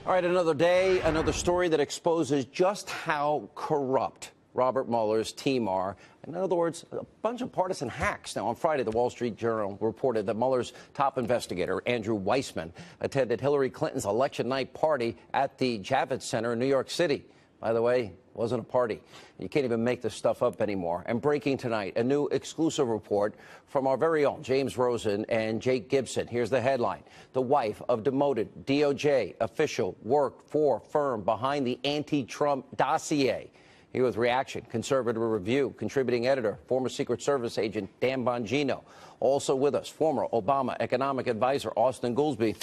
All right, another day, another story that exposes just how corrupt Robert Mueller's team are. In other words, a bunch of partisan hacks. Now, on Friday, the Wall Street Journal reported that Mueller's top investigator, Andrew Weissmann, attended Hillary Clinton's election night party at the Javits Center in New York City. By the way, it wasn't a party. You can't even make this stuff up anymore. And breaking tonight, a new exclusive report from our very own James Rosen and Jake Gibson. Here's the headline. The wife of demoted DOJ official worked for firm behind the anti-Trump dossier. Here with reaction, Conservative Review, contributing editor, former Secret Service agent Dan Bongino. Also with us, former Obama economic advisor Austin Goolsbee.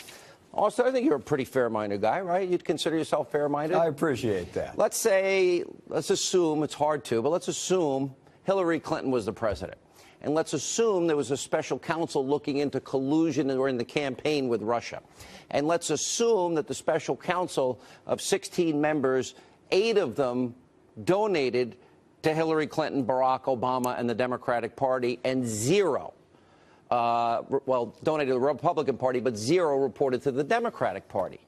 Austin, I think you're a pretty fair-minded guy, right? You'd consider yourself fair-minded? I appreciate that. Let's assume, it's hard to, but let's assume Hillary Clinton was the president. And let's assume there was a special counsel looking into collusion during the campaign with Russia. And let's assume that the special counsel of 16 members, 8 of them donated to Hillary Clinton, Barack Obama, and the Democratic Party, and 0 donated to the Republican Party, but 0 reported to the Democratic Party.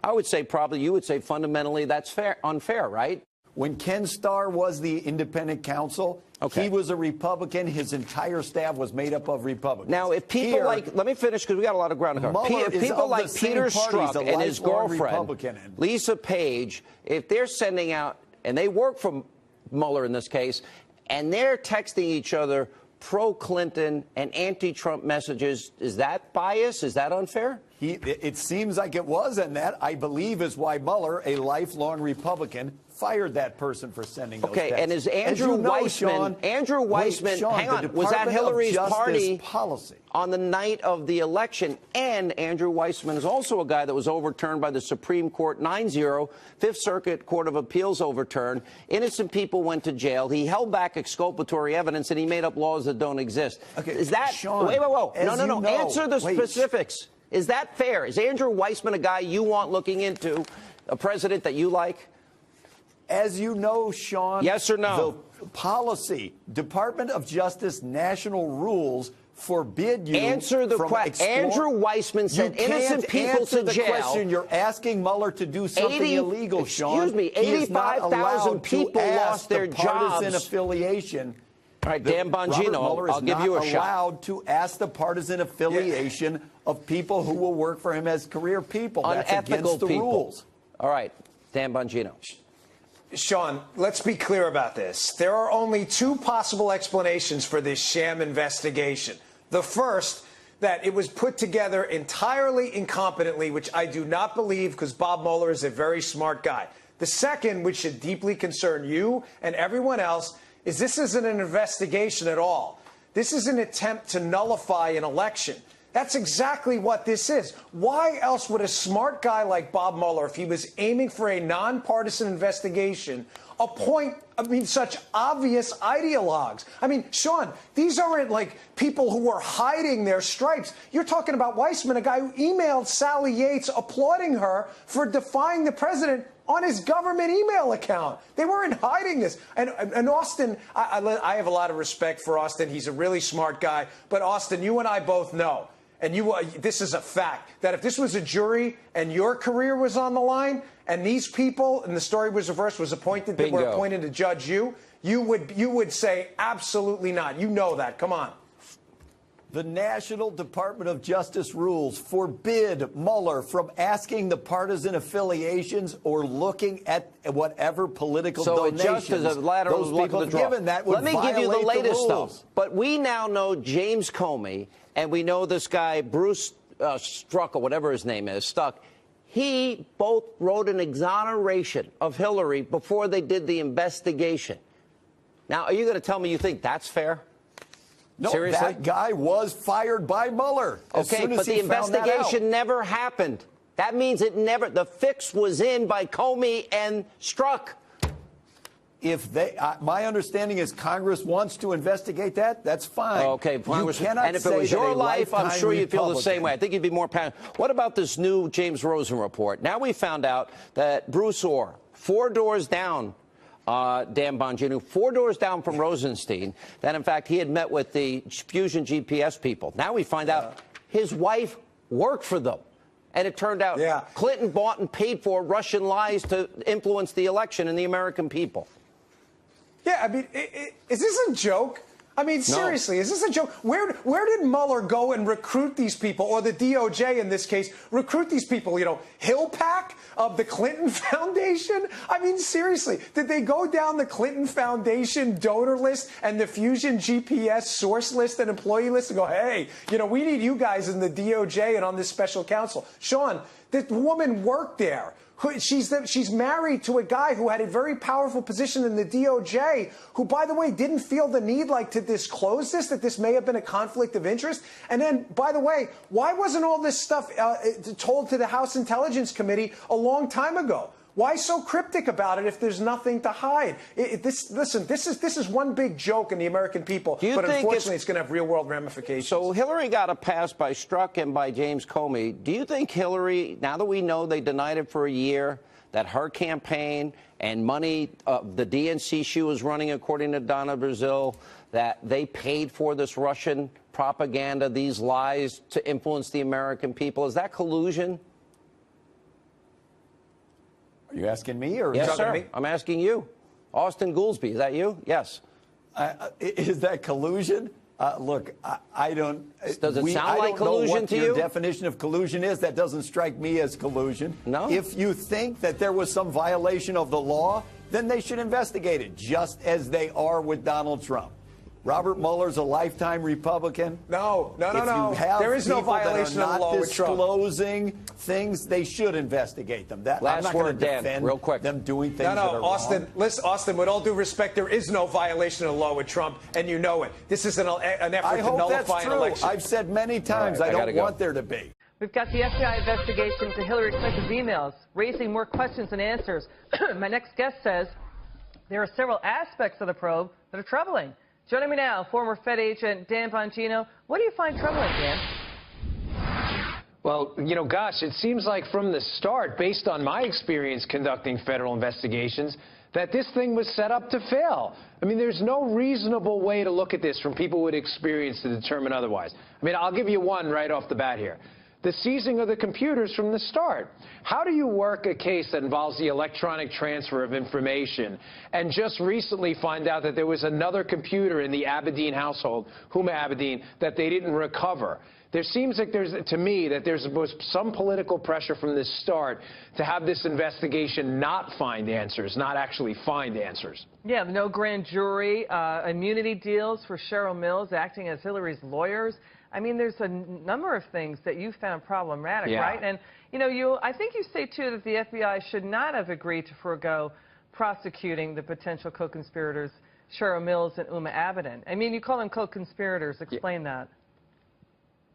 I would say you would say fundamentally that's unfair, right? When Ken Starr was the independent counsel, he was a Republican. His entire staff was made up of Republicans. Now, if people let me fifinish because we got a lot of ground to cover. If people like Peter Strzok and his girlfriend, Lisa Page, if they're sending out, and they work for Mueller in this case, and they're texting each other pro-Clinton and anti-Trump messages, is that bias? Is that unfair? It seems like it was, and that, I believe, is why Mueller, a lifelong Republican, fired that person for sending those texts. And is Andrew Weissmann, hang on, was at Hillary's party on the night of the election, and Andrew Weissmann is also a guy that was overturned by the Supreme Court 9-0, Fifth Circuit Court of Appeals overturned. Innocent people went to jail. He held back exculpatory evidence, and he made up laws that don't exist. Okay, is that, Sean, wait, no, answer the specifics. Is that fair? Is Andrew Weissmann a guy you want looking into, a president that you like? As you know, Sean, yes or no? The policy, Department of Justice national rules forbid you answer the question. Andrew Weissmann sent innocent people to jail. Question. You're asking Mueller to do something illegal, Sean. Excuse me, 85,000 people lost their jobs. Partisan affiliation. All right, Dan Bongino, I'll give you a shot. Mueller is not allowed to ask the partisan affiliation of people who will work for him as career people. That's against the rules. All right, Dan Bongino. Sean, let's be clear about this. There are only 2 possible explanations for this sham investigation. The first, that it was put together entirely incompetently, which I do not believe because Bob Mueller is a very smart guy. The second, which should deeply concern you and everyone else, is this isn't an investigation at all. This is an attempt to nullify an election. That's exactly what this is. Why else would a smart guy like Bob Mueller, if he was aiming for a nonpartisan investigation, appoint, such obvious ideologues? Sean, these aren't like people who are hiding their stripes. You're talking about Weissmann, a guy who emailed Sally Yates applauding her for defying the president on his government email account. They weren't hiding this. And Austin, I have a lot of respect for Austin. He's a really smart guy. But Austin, you and I both know, and this is a fact, that if this was a jury and your career was on the line, and these people, and the story was reversed, were appointed to judge you, you would say absolutely not. You know that. Come on. The National Department of Justice rules forbid Mueller from asking the partisan affiliations or looking at whatever political donations it just is a lateral those people have given. That would Let me give you the latest rules. stuff. But we now know James Comey, and we know this guy, Bruce Struck, or whatever his name is, Stuck. He both wrote an exoneration of Hillary before they did the investigation. Now, are you going to tell me you think that's fair? No, seriously? That guy was fired by Mueller. Okay, but the investigation never happened. That means the fix was in by Comey and Struck. If my understanding is Congress wants to investigate that, that's fine. Okay, Congress, you cannot and if it was your life, I'm sure you'd feel the same way. I think you'd be more passionate. What about this new James Rosen report? Now we found out that Bruce Orr, 4 doors down, Dan Bongino, 4 doors down from Rosenstein, that in fact he had met with the Fusion GPS people. Now we find out his wife worked for them. And it turned out Clinton bought and paid for Russian lies to influence the election and the American people. Yeah, I mean, is this a joke? I mean, seriously, is this a joke? Where did Mueller go and recruit these people, or the DOJ in this case, recruit these people? You know, Hillpack of the Clinton Foundation? I mean, seriously, did they go down the Clinton Foundation donor list and the Fusion GPS source list and employee list and go, hey, you know, we need you guys in the DOJ and on this special counsel? Sean, this woman worked there. She's married to a guy who had a very powerful position in the DOJ, who, by the way, didn't feel the need to disclose this, that this may have been a conflict of interest. And then, by the way, why wasn't all this stuff told to the House Intelligence Committee a long time ago? Why so cryptic about it if there's nothing to hide? Listen, this is one big joke in the American people, but unfortunately it's going to have real-world ramifications. So Hillary got a pass by Strzok and by James Comey. Do you think Hillary, now that we know they denied it for a year, that her campaign and money, the DNC she was running, according to Donna Brazil, that they paid for this Russian propaganda, these lies to influence the American people? Is that collusion? Are you asking me or yes, sir. Me? I'm asking you. Austin Goolsbee, is that you? Yes. Is that collusion? Look, I don't. Does it sound like collusion to you? Your definition of collusion is that doesn't strike me as collusion. No. If you think that there was some violation of the law, then they should investigate it, just as they are with Donald Trump. Robert Mueller's a lifetime Republican. No. There is no violation of the law with Trump. Disclosing things, they should investigate them. Last word, Dan, real quick. Them doing things that are Austin, wrong. Listen, Austin, with all due respect, there is no violation of the law with Trump, and you know it. This is an effort to nullify an election. I've said many times I don't want there to be. We've got the FBI investigation into Hillary Clinton's emails, raising more questions than answers. My next guest says there are several aspects of the probe that are troubling. Joining me now, former Fed agent Dan Bongino. What do you find troubling, Dan? Well, you know, gosh, it seems like from the start, based on my experience conducting federal investigations, that this thing was set up to fail. I mean, there's no reasonable way to look at this from people with experience to determine otherwise. I mean, I'll give you one right off the bat here. The seizing of the computers from the start. How do you work a case that involves the electronic transfer of information and just recently find out that there was another computer in the Abedin household, Huma Abedin, that they didn't recover? There seems like to me that there's some political pressure from the start to have this investigation not find answers, not actually find answers. Yeah, no grand jury, immunity deals for Cheryl Mills acting as Hillary's lawyers. I mean, there's a number of things that you found problematic, right? And, you know, I think you say, too, that the FBI should not have agreed to forego prosecuting the potential co-conspirators, Cheryl Mills and Huma Abedin. I mean, you call them co-conspirators. Explain that.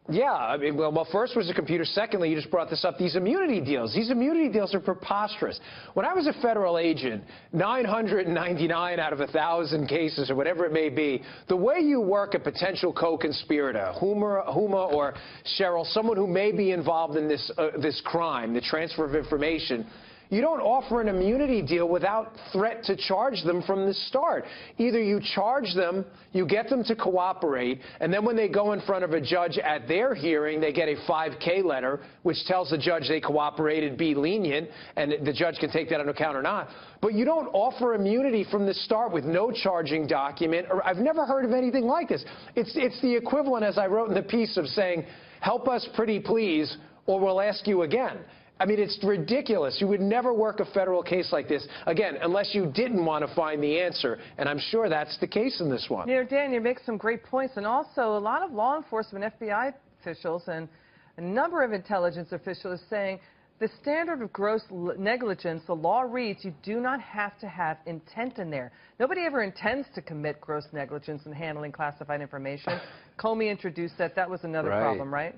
Yeah, I mean, well, first was the computer. Secondly, you just brought this up, these immunity deals. These immunity deals are preposterous. When I was a federal agent, 999 out of 1,000 cases or whatever it may be, the way you work a potential co-conspirator, Huma or Cheryl, someone who may be involved in this crime, the transfer of information, you don't offer an immunity deal without threat to charge them from the start. Either you charge them, you get them to cooperate, and then when they go in front of a judge at their hearing, they get a 5K letter, which tells the judge they cooperated, be lenient, and the judge can take that into account or not. But you don't offer immunity from the start with no charging document, or I've never heard of anything like this. It's the equivalent, as I wrote in the piece, of saying, help us pretty please, or we'll ask you again. I mean, it's ridiculous. You would never work a federal case like this, again, unless you didn't want to find the answer. And I'm sure that's the case in this one. You know, Dan, you make some great points. And also, a lot of law enforcement, FBI officials, and a number of intelligence officials are saying the standard of gross negligence, the law reads, you do not have to have intent in there. Nobody ever intends to commit gross negligence in handling classified information. Comey introduced that. That was another problem, right?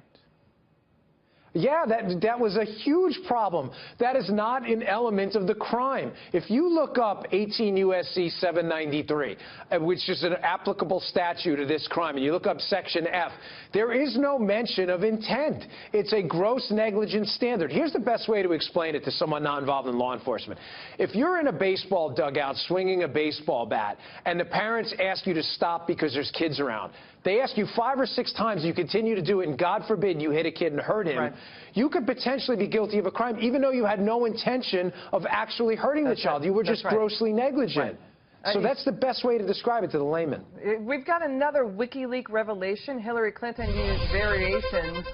Yeah, that was a huge problem. That is not an element of the crime. If you look up 18 U.S.C. 793, which is an applicable statute of this crime, and you look up Section F, there is no mention of intent. It's a gross negligence standard. Here's the best way to explain it to someone not involved in law enforcement. If you're in a baseball dugout swinging a baseball bat, and the parents ask you to stop because there's kids around, they ask you 5 or 6 times, you continue to do it, and God forbid you hit a kid and hurt him, right. you could potentially be guilty of a crime, even though you had no intention of actually hurting the child. You were just grossly negligent. Right. So that's the best way to describe it to the layman. We've got another WikiLeaks revelation. Hillary Clinton used variations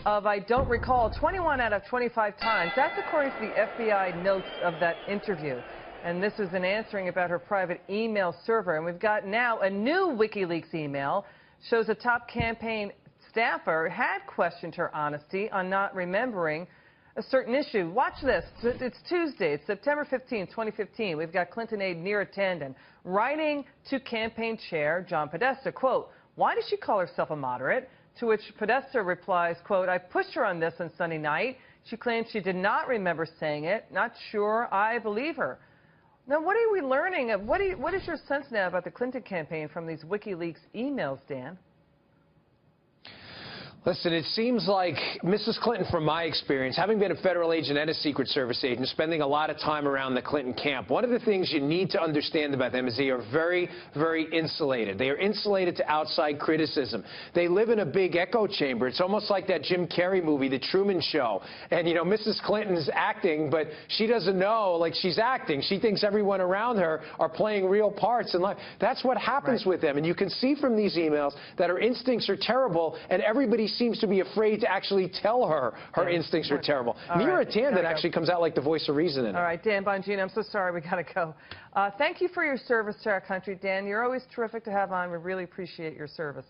of, I don't recall, 21 out of 25 times. That's according to the FBI notes of that interview. And this was an answering about her private email server. And we've got now a new WikiLeaks email. Shows a top campaign staffer had questioned her honesty on not remembering a certain issue. Watch this. It's Tuesday. It's September 15, 2015. We've got Clinton aide Neera Tanden writing to campaign chair John Podesta, quote, "Why does she call herself a moderate?" To which Podesta replies, quote, "I pushed her on this on Sunday night. She claims she did not remember saying it. Not sure I believe her." Now, what are we learning? What is your sense now about the Clinton campaign from these WikiLeaks emails, Dan? Listen, it seems like Mrs. Clinton, from my experience, having been a federal agent and a Secret Service agent, spending a lot of time around the Clinton camp, one of the things you need to understand about them is they are very, very insulated. They are insulated to outside criticism. They live in a big echo chamber. It's almost like that Jim Carrey movie, The Truman Show. And, you know, Mrs. Clinton's acting, but she doesn't know, like, she's acting. She thinks everyone around her are playing real parts in life. That's what happens with them. And you can see from these emails that her instincts are terrible, and everybody seems to be afraid to actually tell her instincts are terrible. Neera Tanden actually comes out like the voice of reason in it. All right, Dan Bongino, I'm so sorry, we got to go. Thank you for your service to our country, Dan. You're always terrific to have on. We really appreciate your service.